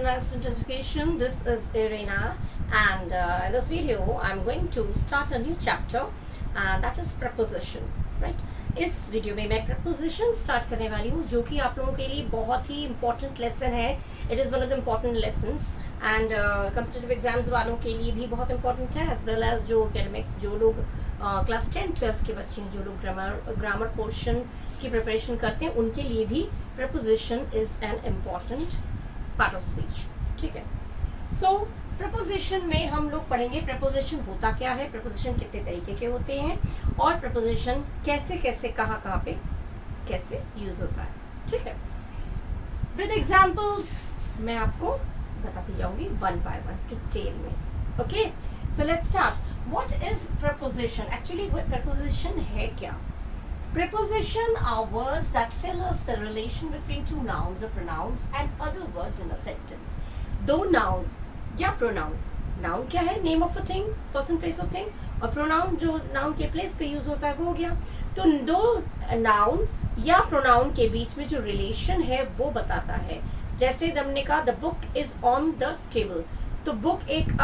Advanced Education. This is Irina, and in this video I'm going to start a new chapter, and that is preposition. Right? इस video में मैं preposition start करने वाली हूँ, जो कि आप लोगों के लिए बहुत ही important lesson है. It is one of the important lessons, and competitive exams वालों के लिए भी बहुत important है, as well as जो academic जो लोग क्लास 10-12 के बच्चे हैं, जो लोग ग्रामर पोर्शन की प्रिपरेशन करते हैं, उनके लिए भी preposition is an important part of speech. ठीक है. So preposition में हम लोग पढ़ेंगे preposition होता क्या है, preposition कितने तरीके के होते हैं, और preposition कैसे कैसे कहाँ पे कैसे यूज होता है. ठीक है. With examples मैं आपको बताती जाऊंगी one by one डिटेल में. Okay. So let's start. What is preposition? Actually preposition है क्या? Preposition are words that tell us the relation between two nouns or pronouns and other words in a sentence. दो noun या pronoun. Noun क्या है? Name of a thing, person, place of thing. और pronoun जो noun के place पे use होता है वो हो गया. तो दो nouns या pronoun के बीच में जो relation है वो बताता है. जैसे हमने कहा the book is on the table. तो book एक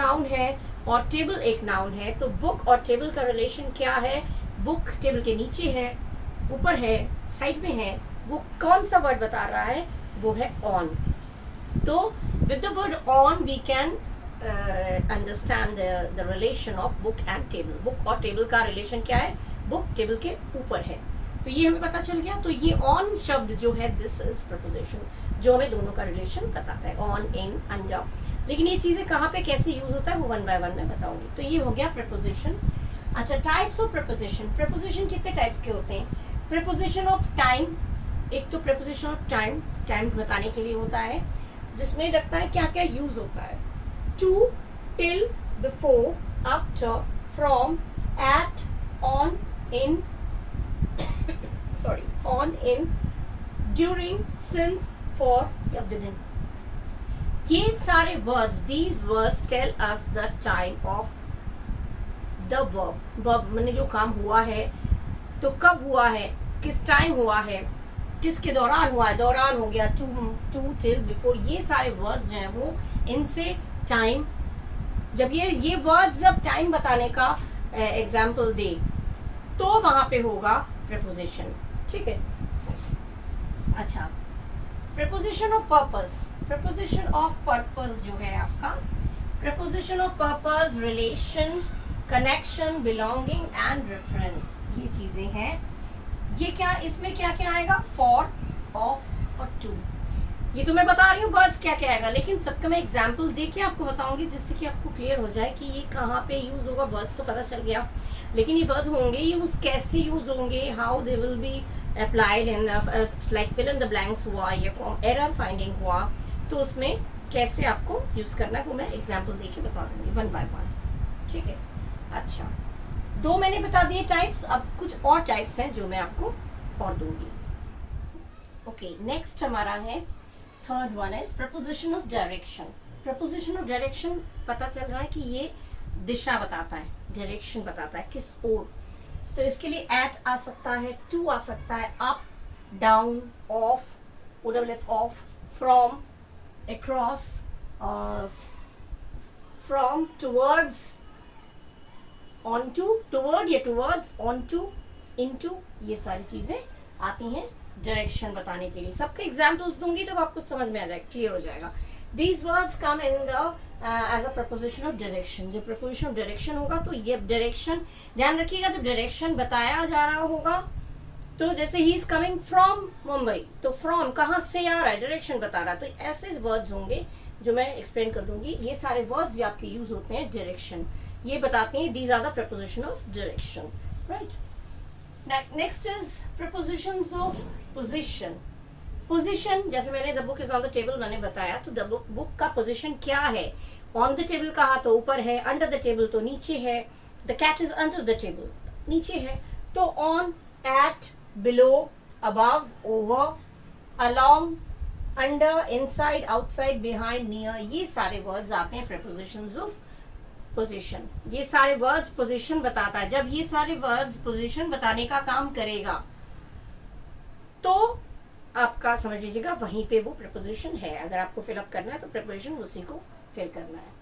noun है और table एक noun है. तो book और table का relation क्या है? बुक टेबल के नीचे है, ऊपर है, साइड में है. वो कौन सा वर्ड बता रहा है? वो है ऑन. तो with the word on we can understand the relation of book and table. Book और टेबल का रिलेशन क्या है? बुक टेबल के ऊपर है. तो ये हमें पता चल गया. तो ये ऑन शब्द जो है, दिस इज प्रपोजिशन, जो हमें दोनों का रिलेशन बताता है. On, in, under. लेकिन ये चीजें कहाँ पे कैसे यूज होता है वो वन बाय वन मैं बताऊंगी. तो ये हो गया प्रपोजिशन. अच्छा, टाइप्स ऑफ प्रपोजिशन. प्रपोजिशन कितने टाइप्स के होते हैं? Preposition of time. एक तो प्रपोजिशन ऑफ टाइम, टाइम बताने के लिए होता है, जिसमें लगता है क्या क्या यूज होता है. To, till, before, after, from, at, on, in sorry on, in, during, since, for या विद इन. ये सारे words, these words tell us the time of the verb. Verb मैंने जो काम हुआ है, तो कब हुआ है, किस टाइम हुआ है, किसके दौरान हुआ है. दौरान हो गया, टू, टिल, बिफोर. ये सारे वर्ड्स जो हैं वो इनसे टाइम, जब ये वर्ड्स जब टाइम बताने का एग्जाम्पल दे तो वहां पे होगा प्रपोजिशन. ठीक है. अच्छा, preposition of purpose. Preposition of purpose जो है आपका, preposition of purpose, relation, connection, belonging and reference, ये चीजें हैं. ये क्या, इसमें क्या क्या आएगा? फॉर, ऑफ और टू. ये तो मैं बता रही हूँ वर्ड्स क्या क्या आएगा, लेकिन सबका मैं एग्जांपल दे के आपको बताऊंगी, जिससे कि आपको क्लियर हो जाए कि ये कहाँ पे यूज होगा. वर्ड्स तो पता चल गया, लेकिन ये वर्ड्स होंगे यूज, कैसे यूज होंगे, how they will be applied in, like fill in the blanks हुआ या एरर फाइंडिंग हुआ, तो उसमें कैसे आपको यूज करना है वो मैं एग्जाम्पल दे के बता दूंगी वन बाय वन. ठीक है. अच्छा, दो मैंने बता दिए टाइप्स. अब कुछ और टाइप्स हैं जो मैं आपको और दूंगी. ओके, नेक्स्ट हमारा है third one is preposition of direction. Preposition of direction पता चल रहा है कि ये दिशा बताता है, डायरेक्शन बताता है किस ओर. तो इसके लिए एट आ सकता है, टू आ सकता है, up, down, off, OFF, off, from, across, from, towards, on to, toward या टुवर्ड्स, ऑन टू, इनटू. ये सारी चीजें आती हैं डायरेक्शन बताने के लिए. सबके एग्जांपल्स दूंगी तब आपको समझ में आ जाएगा, क्लियर हो जाएगा. These words come in the as a preposition of direction. जब प्रपोजिशन ऑफ डायरेक्शन होगा तो ये डायरेक्शन, ध्यान रखिएगा, जब डायरेक्शन बताया जा रहा होगा, तो जैसे he is coming from Mumbai, तो फ्रॉम कहाँ से आ रहा है, डायरेक्शन बता रहा है. तो ऐसे वर्ड्स होंगे जो मैं एक्सप्लेन कर दूंगी. ये सारे वर्ड्स जो आपके यूज होते हैं डायरेक्शन, ये बताते हैं these are the preposition of direction. Right. Next is prepositions of position. Position, जैसे मैंने the book is on the table मैंने बताया, तो द बुक का पोजीशन क्या है? ऑन द टेबल कहा तो ऊपर है, अंडर द टेबल तो नीचे है. The cat is under the table, नीचे है. तो on, at, below, above, over, along, under, inside, outside, behind, near, ये सारे वर्ड्स आते हैं प्रपोजिशंस ऑफ पोजीशन. ये सारे वर्ड्स पोजीशन बताता है. जब ये सारे वर्ड्स पोजीशन बताने का काम करेगा तो आपका समझ लीजिएगा वहीं पे वो प्रपोजिशन है। अगर आपको फिलअप करना है तो प्रपोजिशन उसी को फिल करना है।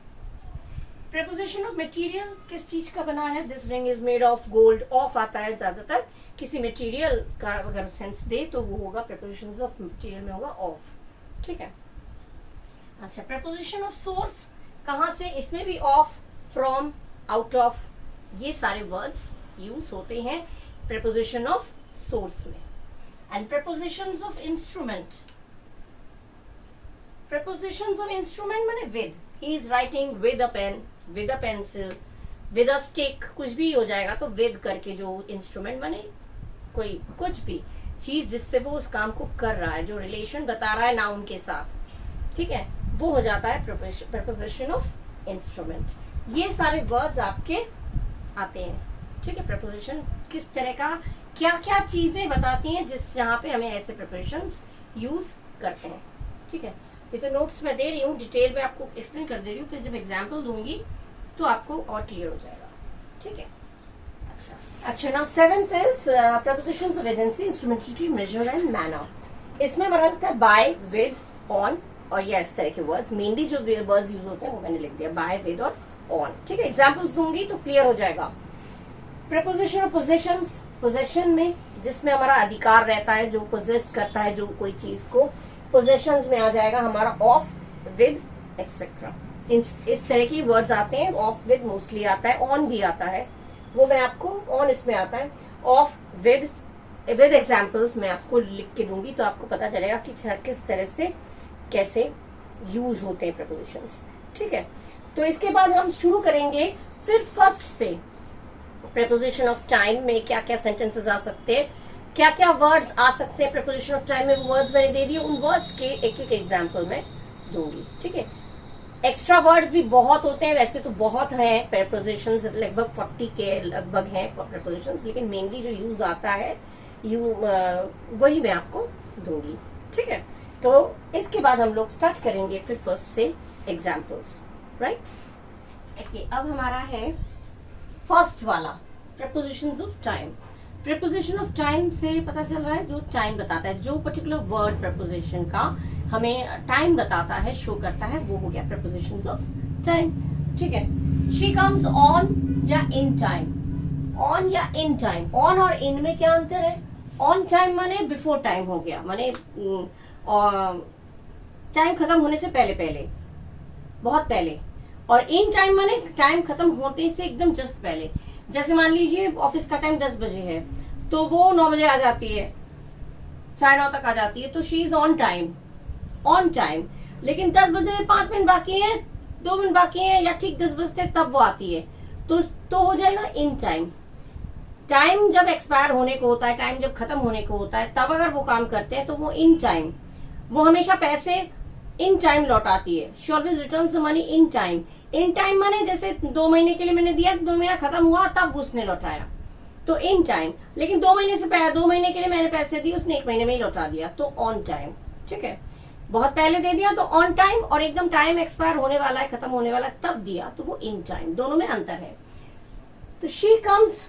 प्रपोजिशन ऑफ मटेरियल किस चीज का बना है? This ring is made of gold. Of आता है ज्यादातर किसी मटेरियल का अगर सेंस दे तो वो होगा प्रपोजिशन ऑफ मटेरियल में होगा ऑफ। ठीक है। अच्छा, प्रपोजिशन ऑफ सोर्स कहाँ से? इसमें भी ऑफ, फ्रॉम, आउट ऑफ, ये सारे वर्ड्स यूज होते हैं प्रपोजिशन ऑफ सोर्स में। And prepositions of instrument, prepositions of instrument माने with, he is writing with a pen, with a pencil, with a stick, कुछ भी हो जाएगा तो विद करके जो इंस्ट्रूमेंट माने कोई कुछ भी चीज जिससे वो उस काम को कर रहा है, जो रिलेशन बता रहा है नाउन के साथ, ठीक है, वो हो जाता है प्रपोजिशन ऑफ इंस्ट्रूमेंट। ये सारे वर्ड्स आपके आते हैं। ठीक है। प्रपोजिशन किस तरह का, क्या क्या चीजें बताती हैं जिस जहाँ पे हमें ऐसे प्रपोजिशंस यूज करते हैं। ठीक है। ये तो नोट्स में दे रही हूँ, डिटेल में आपको एक्सप्लेन कर दे रही हूँ, फिर जब एग्जाम्पल दूंगी तो आपको और क्लियर हो जाएगा। ठीक है। अच्छा, now seventh is prepositions of agency, instrumentality, measure and manner. इसमें हमारा लगता है बाय, विद, ऑन और ये इस तरह के वर्ड्स, मेनली जो वर्ड्स यूज होते हैं वो मैंने लिख दिया, बाय, विद और ऑन। ठीक है। एग्जाम्पल्स दूंगी तो क्लियर हो जाएगा। प्रपोजिशन ऑफ पोजेशंस, पोजेशन में जिसमें हमारा अधिकार रहता है, जो पोजेस करता है जो कोई चीज को, पोजेशंस में आ जाएगा हमारा ऑफ, विद, एक्सेट्रा। इस तरह की वर्ड्स आते हैं। ऑफ विद मोस्टली आता है, ऑन भी आता है, वो मैं आपको, ऑन इसमें आता है, ऑफ विद एग्जाम्पल्स मैं आपको लिख के दूंगी तो आपको पता चलेगा कि किस तरह से कैसे यूज होते हैं प्रपोजिशंस। ठीक है। तो इसके बाद हम शुरू करेंगे फिर फर्स्ट से, प्रपोजिशन ऑफ टाइम में क्या क्या सेंटेंसेस आ सकते हैं, क्या क्या वर्ड्स आ सकते हैं प्रपोजिशन ऑफ टाइम में। वो वर्ड्स मैंने दे दिए, उन वर्ड्स के एक एक एग्जाम्पल मैं दूंगी। ठीक है। एक्स्ट्रा वर्ड्स भी बहुत होते हैं, वैसे तो बहुत हैं प्रपोजिशंस, लगभग 40 के लगभग हैं प्रपोजिशंस, लेकिन मेनली जो यूज आता है वही मैं आपको दूंगी। ठीक है। तो इसके बाद हम लोग स्टार्ट करेंगे फिर फर्स्ट से एग्जाम्पल्स। राइट। ओके, अब हमारा है फर्स्ट वाला propositions of time. Preposition of time से पता चल रहा है जो टाइम बताता है, जो पर्टिकुलर वर्ड प्रपोजिशन का हमें टाइम बताता है, शो करता है, वो हो गया प्रपोजिशंस ऑफ टाइम। ठीक है। शी कम्स ऑन या इन टाइम, ऑन या इन टाइम। ऑन और इन में क्या अंतर है? ऑन टाइम माने बिफोर टाइम हो गया, माने टाइम खत्म होने से पहले पहले, बहुत पहले। और इन टाइम माने टाइम खत्म होने से एकदम जस्ट पहले। जैसे मान लीजिए ऑफिस का टाइम 10 बजे है तो वो 9 बजे आ जाती है, 9:30 तक आ जाती है, तो she is on time, on time. लेकिन 10 बजे में 5 मिनट बाकी है, 2 मिनट बाकी है, या ठीक 10 बजते तब वो आती है, तो हो जाएगा इन टाइम। टाइम जब एक्सपायर होने को होता है, टाइम जब खत्म होने को होता है, तब अगर वो काम करते हैं तो वो इन टाइम, वो हमेशा पैसे इन टाइम लौटाती है। She always returns the money in time. In time माने जैसे 2 महीने के लिए मैंने दिया, 2 महीना खत्म हुआ तब उसने लौटाया, तो इन टाइम। लेकिन 2 महीने से पहले, 2 महीने के लिए मैंने पैसे दिए, उसने 1 महीने में ही लौटा दिया, तो ऑन टाइम। ठीक है। बहुत पहले दे दिया तो ऑन टाइम, और एकदम टाइम एक्सपायर होने वाला है, खत्म होने वाला है तब दिया तो वो इन टाइम। दोनों में अंतर है। तो she comes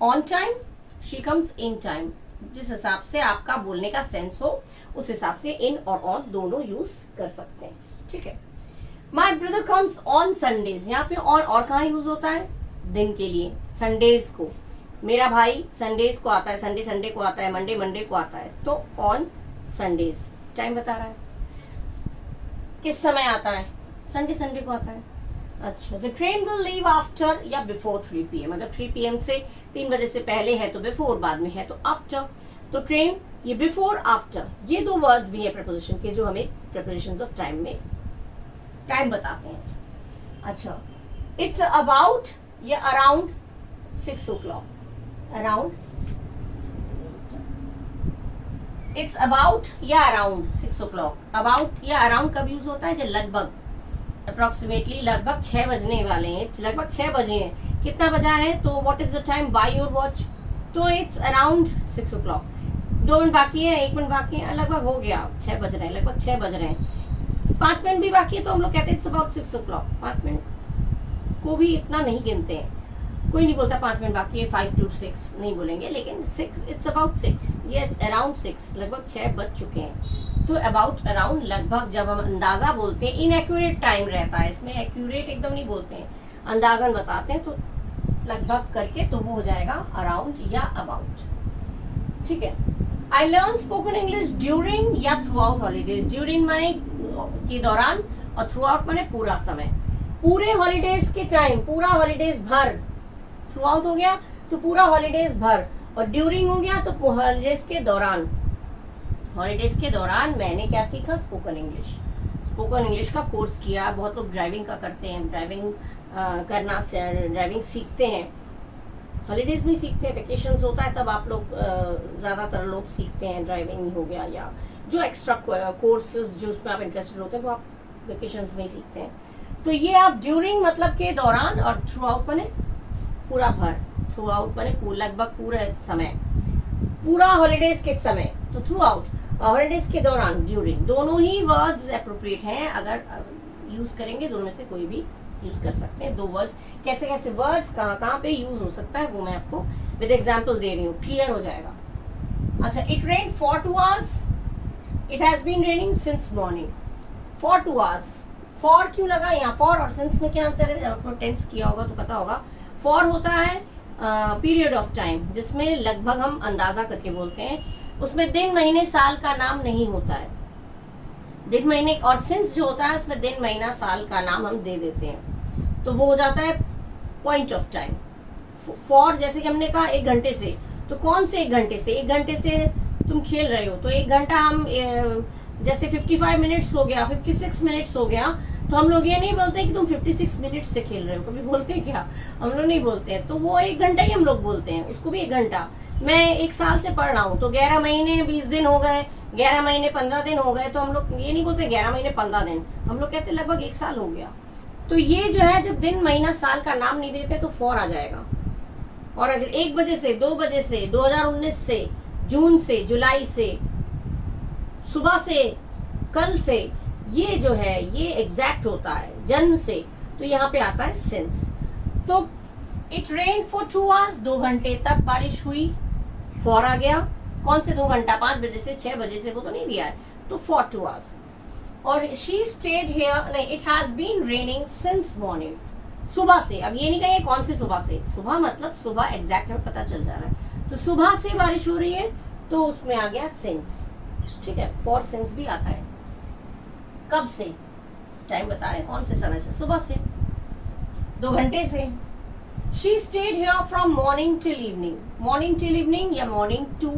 on time, she comes in time. जिस हिसाब से आपका बोलने का सेंस हो उस हिसाब से इन और ऑन दोनों यूज कर सकते हैं। ठीक है। My brother comes on Sundays, यहाँ पे ऑन और कहाँ यूज होता है? दिन के लिए, संडेज को। मेरा भाई संडेज को आता है, संडे संडे को आता है, मंडे मंडे को आता है, तो ऑन संडेज टाइम बता रहा है किस समय आता है, संडे संडे को आता है। अच्छा, the train will leave after या बिफोर 3 PM। अगर 3 PM से 3 बजे से पहले है तो बिफोर, बाद में है तो आफ्टर। तो ट्रेन, ये बिफोर, आफ्टर, ये 2 वर्ड्स भी है प्रपोजिशन के जो हमें प्रपोजिशंस ऑफ टाइम में टाइम बताते हैं। अच्छा, इट्स अबाउट या around 6 o'clock। Around, it's about या अराउंड 6 o'clock। अबाउट या अराउंड कब यूज होता है? जब लगभग, अप्रोक्सीमेटली, लगभग 6 बजने वाले हैं, लगभग 6 बजे हैं। कितना बजा है? तो what is the time by your watch, तो इट्स अराउंड 6 o'clock। 2 मिनट बाकी है, 1 मिनट बाकी है, लगभग हो गया, 6 बज रहे हैं, लगभग 6 बज रहे हैं। 5 मिनट भी बाकी है तो हम लोग कहते हैं इट्स अबाउट 6 o'clock। 5 मिनट को भी इतना नहीं गिनते हैं, कोई नहीं बोलता 5 मिनट बाकी है, 5 to 6 नहीं बोलेंगे, लेकिन 6, इट्स अबाउट 6, यस अराउंड 6, लगभग 6 बज चुके हैं। तो अबाउट अराउंड लगभग जब हम अंदाजा बोलते हैं, इनएक्यूरेट टाइम रहता है इसमें, एक्यूरेट एकदम नहीं बोलते हैं, अंदाजन बताते हैं, तो लगभग करके तो वो हो जाएगा अराउंड या अबाउट। ठीक है। I learn spoken English during या थ्रू आउट हॉलीडेज। ड्यूरिंग माने के दौरान, और थ्रू आउट माने पूरा समय, पूरे हॉलीडेज के टाइम, पूरा हॉलीडेज भर। थ्रू आउट हो गया तो पूरा हॉलीडेज भर, और ड्यूरिंग हो गया तो हॉलीडेज के दौरान। हॉलीडेज के दौरान मैंने क्या सीखा? Spoken English. स्पोकन इंग्लिश का कोर्स किया। बहुत लोग ड्राइविंग का करते हैं, ड्राइविंग करना, ड्राइविंग सीखते हैं, हॉलीडेज में सीखते हैं, वेकेशंस होता है तब आप लोग ज्यादातर लोग सीखते हैं, ड्राइविंग हो गया या जो एक्स्ट्रा कोर्सेज जो उसमें आप इंटरेस्टेड होते हैं वो आप वेकेशंस में ही सीखते हैं। तो ये आप ड्यूरिंग मतलब के दौरान, और थ्रू आउट माने पूरा भर, थ्रू आउट माने लगभग पूरे समय, पूरा हॉलीडेज के समय, तो थ्रू आउट, हॉलीडेज के दौरान, ड्यूरिंग, दोनों ही वर्ड्स अप्रोप्रिएट हैं। अगर यूज करेंगे दोनों में से कोई भी यूज कर सकते हैं। 2 वर्ड्स, कैसे कैसे वर्ड्स कहाँ पे यूज हो सकता है वो मैं आपको विद एग्जांपल दे रही हूँ, क्लियर हो जाएगा। अच्छा, it rain for 2 hours, it has been raining since morning. For 2 hours, for क्यों लगा यहाँ? फॉर और सिंस में क्या अंतर है? आपको टेंस किया होगा तो पता होगा। फॉर होता है पीरियड ऑफ टाइम, जिसमें लगभग हम अंदाजा करके बोलते हैं, उसमें दिन महीने साल का नाम नहीं होता है, दिन महीने। और सिंस जो होता है उसमें दिन महीना साल का नाम हम दे देते हैं, तो वो हो जाता है पॉइंट ऑफ टाइम। फॉर जैसे कि हमने कहा 1 घंटे से, तो कौन से 1 घंटे से? 1 घंटे से तुम खेल रहे हो तो 1 घंटा हम जैसे 55 मिनट्स हो गया, 56 मिनट्स हो गया, तो हम लोग ये नहीं बोलते कि तुम 56 मिनट्स से खेल रहे हो। कभी बोलते हैं क्या? हम लोग नहीं बोलते हैं। तो वो 1 घंटा ही हम लोग बोलते हैं, उसको भी 1 घंटा। मैं 1 साल से पढ़ रहा हूँ तो 11 महीने 20 दिन हो गए, 11 महीने 15 दिन हो गए, तो हम लोग ये नहीं बोलते 11 महीने 15 दिन, हम लोग कहते लगभग 1 साल हो गया। तो ये जो है, जब दिन महीना साल का नाम नहीं देते तो फॉर आ जाएगा। और अगर 1 बजे से, 2 बजे से, 2019 से, जून से, जुलाई से, सुबह से, कल से, ये जो है ये एग्जैक्ट होता है जन्म से, तो यहाँ पे आता है सिंस। तो इट रेन फॉर 2 hours, 2 घंटे तक बारिश हुई, फॉर आ गया। कौन से 2 घंटा? 5 बजे से 6 बजे से, वो तो नहीं दिया है, तो फॉर 2 hours। और शी स्टेड हियर, नहीं, it has been raining since morning, सुबह से। अब ये नहीं कहेंगे कौन से सुबह से, सुबह मतलब सुबह एग्जैक्ट में पता चल जा रहा है, तो सुबह से बारिश हो रही है, तो उसमें आ गया सिंस। ठीक है, फॉर सिंस भी आता है। कब से? टाइम बता रहे, कौन से समय से? सुबह से, 2 घंटे से। She stayed here from morning till evening, morning till evening, या मॉर्निंग टू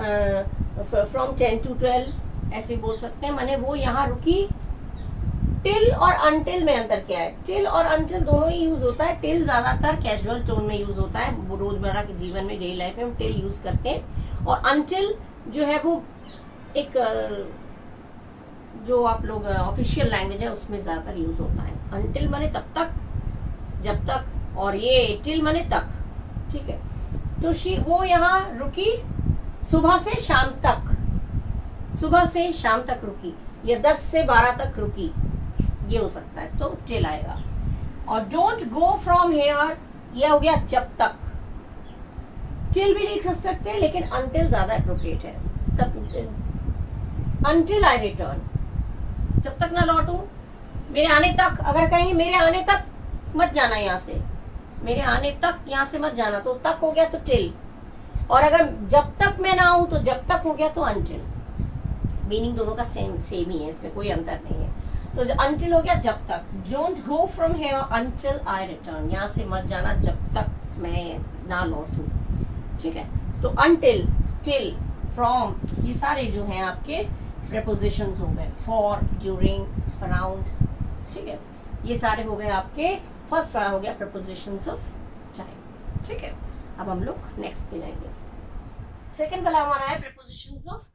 फ्रॉम 10 to 12 ऐसे बोल सकते हैं। माने वो यहाँ रुकी। टिल और अनटिल में अंतर क्या है? टिल और अनटिल दोनों ही यूज होता है। टिल ज्यादातर कैजुअल टोन में यूज होता है, रोजमर्रा के जीवन में, डेली लाइफ में हम टिल यूज करते हैं। और अनटिल जो है वो एक जो आप लोग ऑफिशियल लैंग्वेज है उसमें ज्यादातर यूज होता है। अनटिल माने तब तक, जब तक, और ये टिल माने तक। ठीक है, तो वो यहाँ रुकी सुबह से शाम तक, सुबह से शाम तक रुकी, या 10 से 12 तक रुकी, ये हो सकता है, तो टिल आएगा। और डोंट गो फ्रॉम हेयर, ये हो गया जब तक। टिल भी लिख सकते हैं, लेकिन अनटिल ज्यादा अप्रोप्रिएट है। तब अनटिल आई रिटर्न, जब तक ना लौटूं, मेरे आने तक। अगर कहेंगे मेरे आने तक मत जाना यहाँ से, मेरे आने तक यहाँ से मत जाना, तो तक हो गया तो टिल। और अगर जब तक मैं ना आऊं तो जब तक हो गया तो अनटिल। मीनिंग दोनों का सेम ही है, इसमें कोई अंतर नहीं है। तो अनटिल हो गया जब तक। Don't go from here until I return, यहाँ से मत जाना जब तक मैं ना लौटूं। ठीक है, तो अनटिल, टिल, फ्रॉम, ये सारे जो हैं आपके प्रेपोजिशंस हो गए। For, during, around. ठीक है, ये सारे हो गए आपके। फर्स्ट वाला हो गया प्रेपोजिशंस ऑफ टाइम। ठीक है, अब हम लोग नेक्स्ट पे जाएंगे। सेकंड वाला हमारा है prepositions of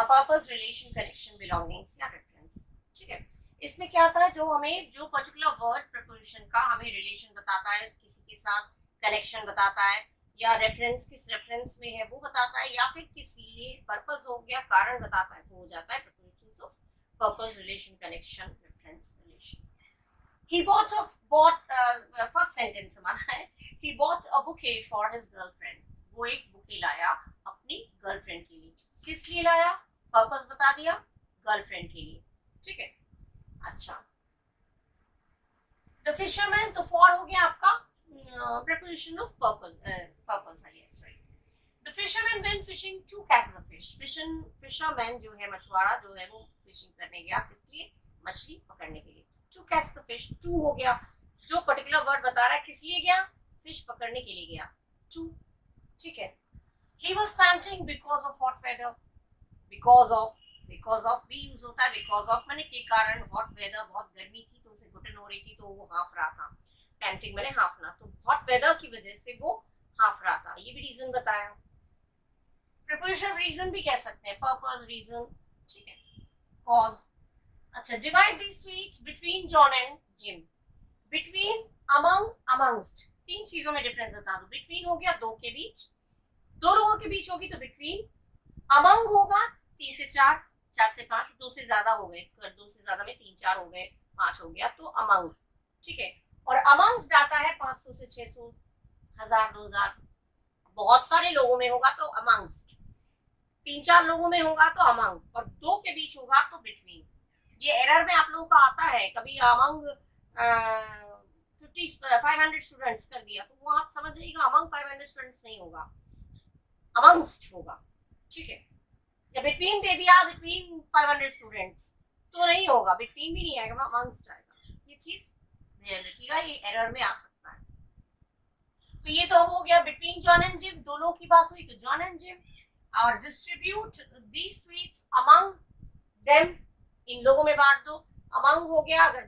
purpose, relation, connection, belongings या रेफरेंस। ठीक है, इसमें क्या आता है, जो हमें जो पर्टिकुलर वर्ड प्रेपोजिशन का हमें रिलेशन बताता है किसी के साथ, कनेक्शन बताता है, या रेफरेंस किस रेफरेंस में है वो बताता है, या फिर किस लिए पर्पस हो गया, कारण बताता है, वो हो जाता है prepositions of purpose, relation, connection, reference, relation. He first sentence हमारा है, he bought a bouquet for his girlfriend. वो एक बुके लाया अपनी गर्लफ्रेंड के लिए. किस लिए लाया? पर्पस बता दिया, गर्लफ्रेंड के लिए. ठीक है. अच्छा, the fisherman, तो for हो गया आपका preposition of purpose है. Yes, right. The fisherman went fishing to catch the fish. Fisherman जो है मछुआरा जो है वो फिशिंग करने गया, किस लिए? मछली पकड़ने के लिए. To catch the fish, to हो गया जो पर्टिकुलर वर्ड बता रहा है किस लिए गया, फिश पकड़ने के लिए गया. To, ठीक है. He was panting because of hot weather. because of भी यूज होता है. because of माने के कारण, hot weather बहुत गर्मी थी तो उसे घुटन हो रही थी तो वो हाँफ रहा था. panting माने हाँफना, तो hot weather की वजह से वो हाँफ रहा था. ये भी रीजन बताया. preposition of reason भी कह सकते हैं, purpose, reason. ठीक है. cause. अच्छा, divide these sweets between John and Jim. Between, among, amongst, तीन चीजों में डिफरेंस बता दो. between हो गया दो के बीच, दो लोगों के बीच होगी तो between. among होगा 3 से 4, 4 से 5, 2 से ज्यादा हो गए, 2 से ज्यादा में 3 4 हो गए, 5 हो गया तो among. ठीक है. और amongst आता है 500 से 600, 1000, 2000, बहुत सारे लोगों में होगा तो amongst, 3-4 लोगों में होगा तो among, और दो के बीच होगा तो between. ये एरर में आप लोगों का आता है, कभी अमंग 500 स्टूडेंट्स कर दिया तो वो आप समझ जाइएगा अमंग 500 स्टूडेंट्स नहीं होगा, अमंगस्ट होगा. ठीक है. या बिटवीन दे दिया बिटवीन 500 स्टूडेंट्स तो नहीं होगा, बिटवीन भी नहीं आएगा, अमंगस्ट आएगा. ये चीज ध्यान रखिएगा, ये एरर में आ सकता है. तो ये तो हो गया बिटवीन जॉन एंड जिम, दो लोगों की बात हुई तो जॉन एंड जिम. और डिस्ट्रीब्यूट दीस स्वीट्स अमंग देम, इन लोगों में बांट दो. अमंग हो गया, अगर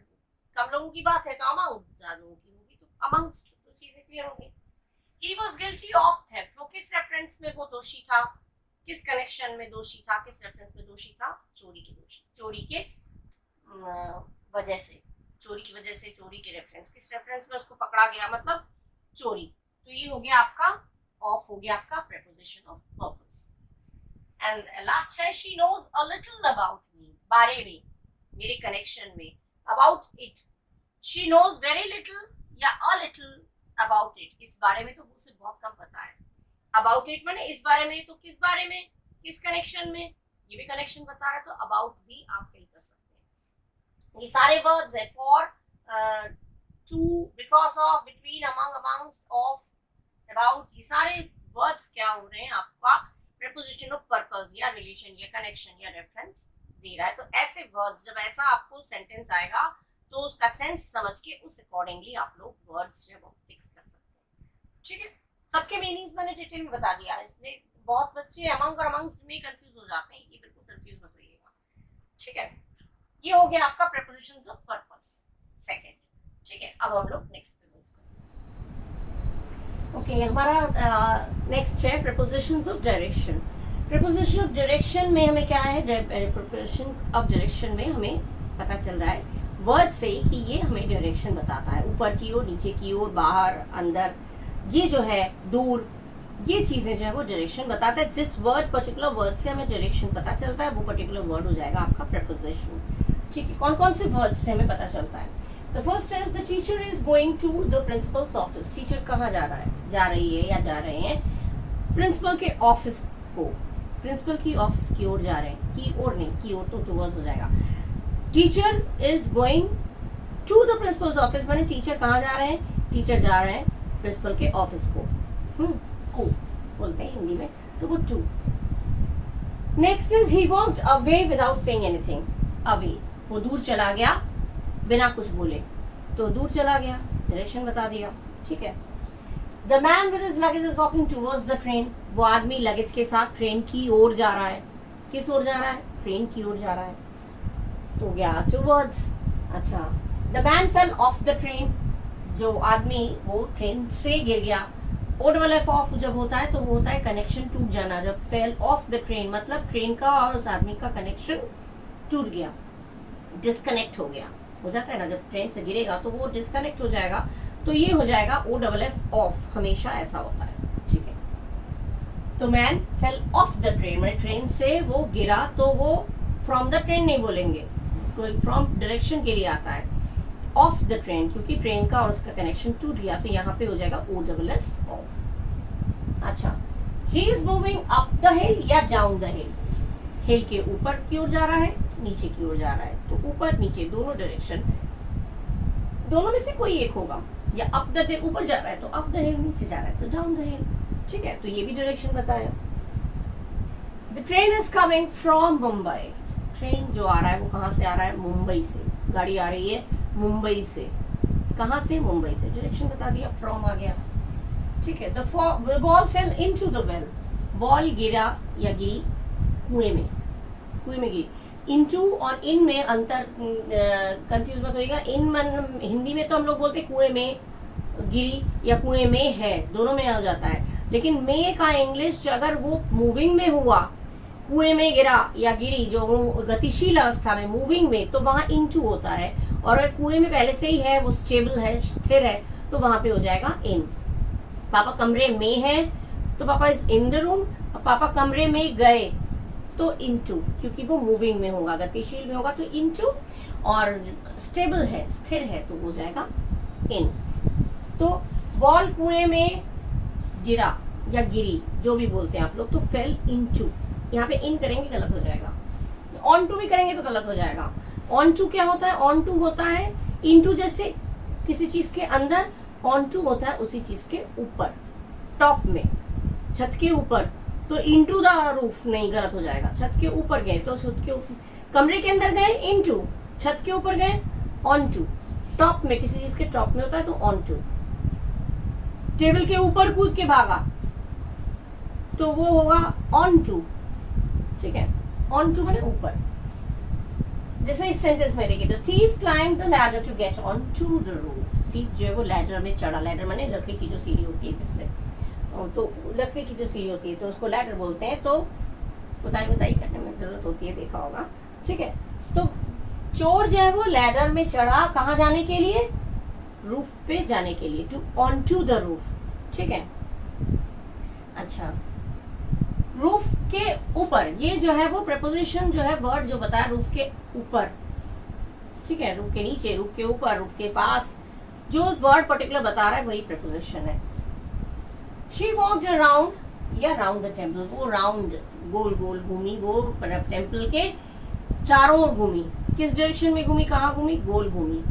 कम लोगों की बात है तो अमंग, ज्यादा लोगों की होगी तो अमंगस्ट. तो चीजें क्लियर हो गई. He was guilty of theft. वो किस रेफरेंस में वो दोषी था, किस कनेक्शन में दोषी था, किस रेफरेंस में दोषी था? चोरी के दोषी, चोरी के वजह से, चोरी की वजह से, चोरी के रेफरेंस, किस रेफरेंस में उसको पकड़ा गया मतलब चोरी. तो ये हो गया आपका ऑफ, हो गया आपका preposition of purpose. And last है she knows a little about me, बारे में, मेरे कनेक्शन में. about it, she knows very little या a little about it, इस बारे में तो उसे बहुत कम पता है. about it माने इस बारे में, तो किस बारे में, किस कनेक्शन में, ये भी कनेक्शन बता रहा है तो about भी आप फिल कर सकते हैं. ये सारे वर्ड्स है for, to, because of, between, among, amongst, of, about, ये सारे वर्ड्स क्या हो रहे हैं आपका preposition of purpose या relation या connection या reference दे रहा है. तो ऐसे वर्ड्स जब ऐसा आपको सेंटेंस आएगा तो उसका सेंस समझ के उस अकॉर्डिंगली आप लोग वर्ड्स जो है फिक्स कर सकते हैं. ठीक है. सबके मीनिंग्स मैंने डिटेल में बता दिया, इसलिए बहुत बच्चे अमंग और अमंग्स में कंफ्यूज हो जाते हैं, ये बिल्कुल कंफ्यूज मत होइएगा. ठीक है. ये हो गया आपका prepositions of purpose सेकंड. ठीक है. अब हम लोग नेक्स्ट पे मूव करें. ओके, हमारा नेक्स्ट है prepositions of direction. preposition of direction में हमें क्या है, preposition of direction में हमें पता चल रहा है वर्ड से कि ये हमें डायरेक्शन बताता है, ऊपर की ओर, नीचे की ओर, बाहर, अंदर, ये जो है दूर, ये चीजें जो है वो डायरेक्शन बताता है. जिस वर्ड, पर्टिकुलर वर्ड से हमें डायरेक्शन पता चलता है वो पर्टिकुलर वर्ड हो जाएगा आपका preposition. ठीक है. कौन कौन से वर्ड से हमें पता चलता है? The first is the teacher is going to the principal's office. Teacher कहाँ जा रहा है, जा रही है या जा रहे हैं प्रिंसिपल के ऑफिस को, प्रिंसिपल की ऑफिस की ओर जा रहे हैं. की ओर नहीं, की ओर तो टूवर्ड्स हो जाएगा. Teacher is going to the principal's office माने टीचर कहाँ जा रहे हैं, टीचर जा रहे हैं प्रिंसिपल के ऑफिस को. को बोलते हैं हिंदी में, तो वो to. Next is he walked away without saying anything. Away, वो दूर चला गया बिना कुछ बोले, तो दूर चला गया, डायरेक्शन बता दिया. ठीक है. The man with his luggage is walking towards the train. वो आदमी लगेज के साथ ट्रेन की ओर जा रहा है. किस ओर जा रहा है? ट्रेन की ओर जा रहा है, तो गया टूवर्ड्स. अच्छा. The man fell off the train. जो आदमी वो ट्रेन से गिर गया. OFF ऑफ जब होता है तो वो होता है कनेक्शन टूट जाना. जब फेल ऑफ द ट्रेन मतलब ट्रेन का और उस आदमी का कनेक्शन टूट गया, डिस्कनेक्ट हो गया, हो जाता है ना. जब ट्रेन से गिरेगा तो वो डिस्कनेक्ट हो जाएगा, तो ये हो जाएगा OFF ऑफ. हमेशा ऐसा होता है. ठीक है. तो man fell off the train में ट्रेन से वो गिरा, तो वो फ्रॉम द ट्रेन नहीं बोलेंगे, कोई फ्रॉम डायरेक्शन के लिए आता है. ऑफ द ट्रेन, क्योंकि ट्रेन का और उसका कनेक्शन टूट गया तो यहाँ पे हो जाएगा OFF ऑफ। अच्छा, he is moving up the हिल या डाउन द हिल, हिल के ऊपर की ओर जा रहा है, नीचे की ओर जा रहा है, तो ऊपर नीचे दोनों डायरेक्शन, दोनों में से कोई एक होगा, या अप द ऊपर जा रहा है तो अप द हिल, नीचे जा रहा है तो डाउन द हिल। ठीक है, तो ये भी डायरेक्शन बताया। The train is coming from Mumbai, train जो आ रहा है वो कहाँ से आ रहा है, मुंबई से, गाड़ी आ रही है मुंबई से, कहाँ से, मुंबई से, डायरेक्शन बता दिया, फ्रॉम आ गया। ठीक है, the ball fail into the well, ball गिरा या गिरी कुएं में, कुएं में गिरी। इनटू और इन में अंतर कंफ्यूज मत होइएगा, इन मन हिंदी में तो हम लोग बोलते हैं कुएं में गिरी या कुएं में है, दोनों में हो जाता है, लेकिन में का इंग्लिश अगर वो मूविंग में हुआ, कुएं में गिरा या गिरी जो गतिशील अवस्था में मूविंग में, तो वहां इनटू होता है, और अगर कुएं में पहले से ही है, वो स्टेबल है, स्थिर है, तो वहां पे हो जाएगा इन। पापा कमरे में है तो पापा इज इन द रूम, और पापा कमरे में गए तो इनटू, क्योंकि वो मूविंग में होगा, गतिशील में होगा तो इनटू, और स्टेबल है, स्थिर है, तो हो जाएगा इन। तो बॉल कुएं में गिरा या गिरी, जो भी बोलते हैं आप लोग, तो फेल इनटू, यहाँ पे इन करेंगे गलत हो जाएगा, ऑन टू भी करेंगे तो गलत हो जाएगा। ऑन टू क्या होता है, ऑन टू होता है इनटू, जैसे किसी चीज के अंदर, ऑन टू होता है उसी चीज के ऊपर, टॉप में, छत के ऊपर, तो इनटू द रूफ नहीं, गलत हो जाएगा। छत के ऊपर गए तो छत के ऊपर, कमरे के अंदर गए इनटू, छत के ऊपर गए ऑन टू, टॉप में, किसी चीज के टॉप में होता है तो ऑन टू। टेबल के ऊपर कूद के भागा तो वो होगा ऑन टू। ठीक है, ऑन टू माने ऊपर। जैसे इस सेंटेंस में देखिए, the thief climb the ladder to get on to the roof, thief जो है वो लैडर में चढ़ा, लैडर माने लकड़ी की जो सीढ़ी होती है, जिससे, तो लकड़ी की जो सीढ़ी होती है तो उसको लैडर बोलते हैं, तो बताई करने में जरूरत होती है, देखा होगा। ठीक है, तो चोर जो है वो लैडर में चढ़ा, कहाँ जाने के लिए, रूफ पे जाने के लिए, to on to the roof. ठीक है, अच्छा, रूफ के ऊपर, ये जो है वो प्रपोजिशन जो है, वर्ड जो बताया रूफ के ऊपर। ठीक है, रूफ के नीचे, रूफ के ऊपर, रूफ के पास, जो वर्ड पर्टिकुलर बता रहा है वही प्रपोजिशन है। शी वॉक्ड अराउंड या राउंड द टेम्पल, वो राउंड, गोल गोल घूमी, वो टेम्पल के चारों ओर घूमी, किस डायरेक्शन में घूमी, कहाँ घूमी, गोल घूमी,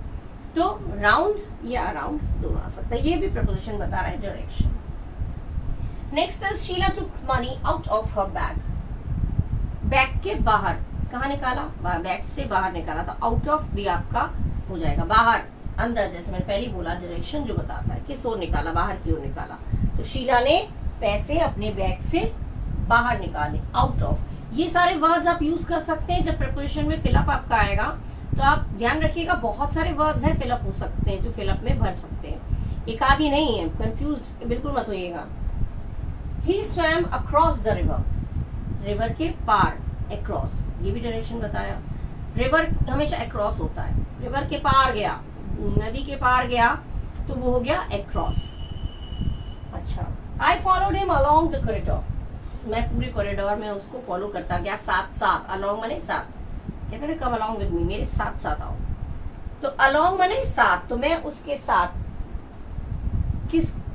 तो राउंड या अराउंड दोनों आ सकता है, ये भी प्रपोजिशन बता रहा है direction. Next is Sheela took money out of her bag, bag के बाहर, कहाँ निकाला, बैग से बाहर निकाला, तो आउट ऑफ भी आपका हो जाएगा बाहर, अंदर, जैसे मैंने पहले बोला डायरेक्शन जो बताता है किस ओर निकाला, बाहर की ओर निकाला, तो शीला ने पैसे अपने बैग से बाहर निकाले, आउट ऑफ। ये सारे वर्ड्स आप यूज कर सकते हैं जब प्रपोजिशन में फिलअप आपका आएगा, तो आप ध्यान रखिएगा, बहुत सारे वर्ड्स हैं फिलअप हो सकते हैं, जो फिलअप में भर सकते हैं, एक आदि नहीं है, कंफ्यूज बिल्कुल मत होइएगा। He swam across the river, river के पार, across, ये भी डायरेक्शन बताया, रिवर हमेशा across होता है, रिवर के पार गया, नदी के पार गया, तो वो हो गया across। अच्छा, I followed him along the corridor, मैं पूरे कॉरिडोर में उसको फॉलो करता गया, साथ साथ, along माने साथ, कहते हैं कम along with me, मेरे साथ साथ आओ, तो along माने साथ, तो मैं उसके साथ,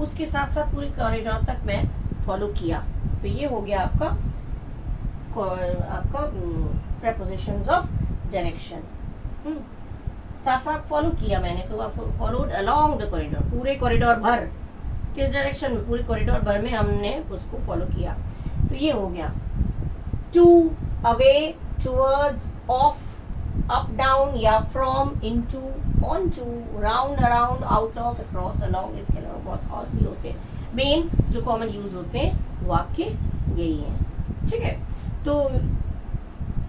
उसके साथ साथ पूरे कॉरिडोर तक मैं फॉलो किया, तो ये हो गया आपका prepositions ऑफ डायरेक्शन। साथ साथ फॉलो किया मैंने, तो फॉलोड अलोंग द कॉरिडोर, पूरे कॉरिडोर भर, किस डायरेक्शन में, पूरे कॉरिडोर भर में हमने उसको फॉलो किया, तो ये हो गया to, away, towards, off, up down या from, into, on to, round around, out of, across, along, इसके अलावा बहुत और भी होते हैं, मेन जो कॉमन यूज होते हैं वो आपके यही है। ठीक है, तो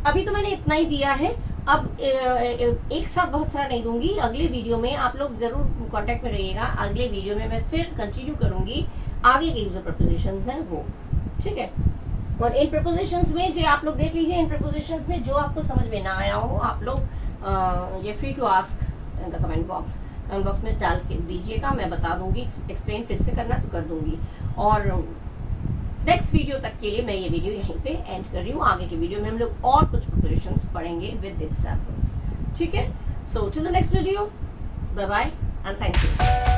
अभी तो मैंने इतना ही दिया है, अब एक साथ बहुत सारा नहीं दूंगी, अगले वीडियो में आप लोग जरूर कांटेक्ट में रहिएगा, अगले वीडियो में मैं फिर कंटिन्यू करूंगी आगे के जो प्रपोजिशंस हैं वो। ठीक है, और इन प्रपोजिशंस में जो आप लोग देख लीजिए, इन प्रपोजिशंस में जो आपको समझ में ना आया हो, आप लोग ये free to ask in the comment box में डाल के दीजिएगा, मैं बता दूंगी, एक्सप्लेन फिर से करना तो कर दूंगी। और नेक्स्ट वीडियो तक के लिए मैं ये वीडियो यहीं पे एंड कर रही हूँ, आगे के वीडियो में हम लोग और कुछ प्रिपरेशंस पढ़ेंगे विद एग्जाम्पल्स। ठीक है, so till the next video, bye bye and thank you.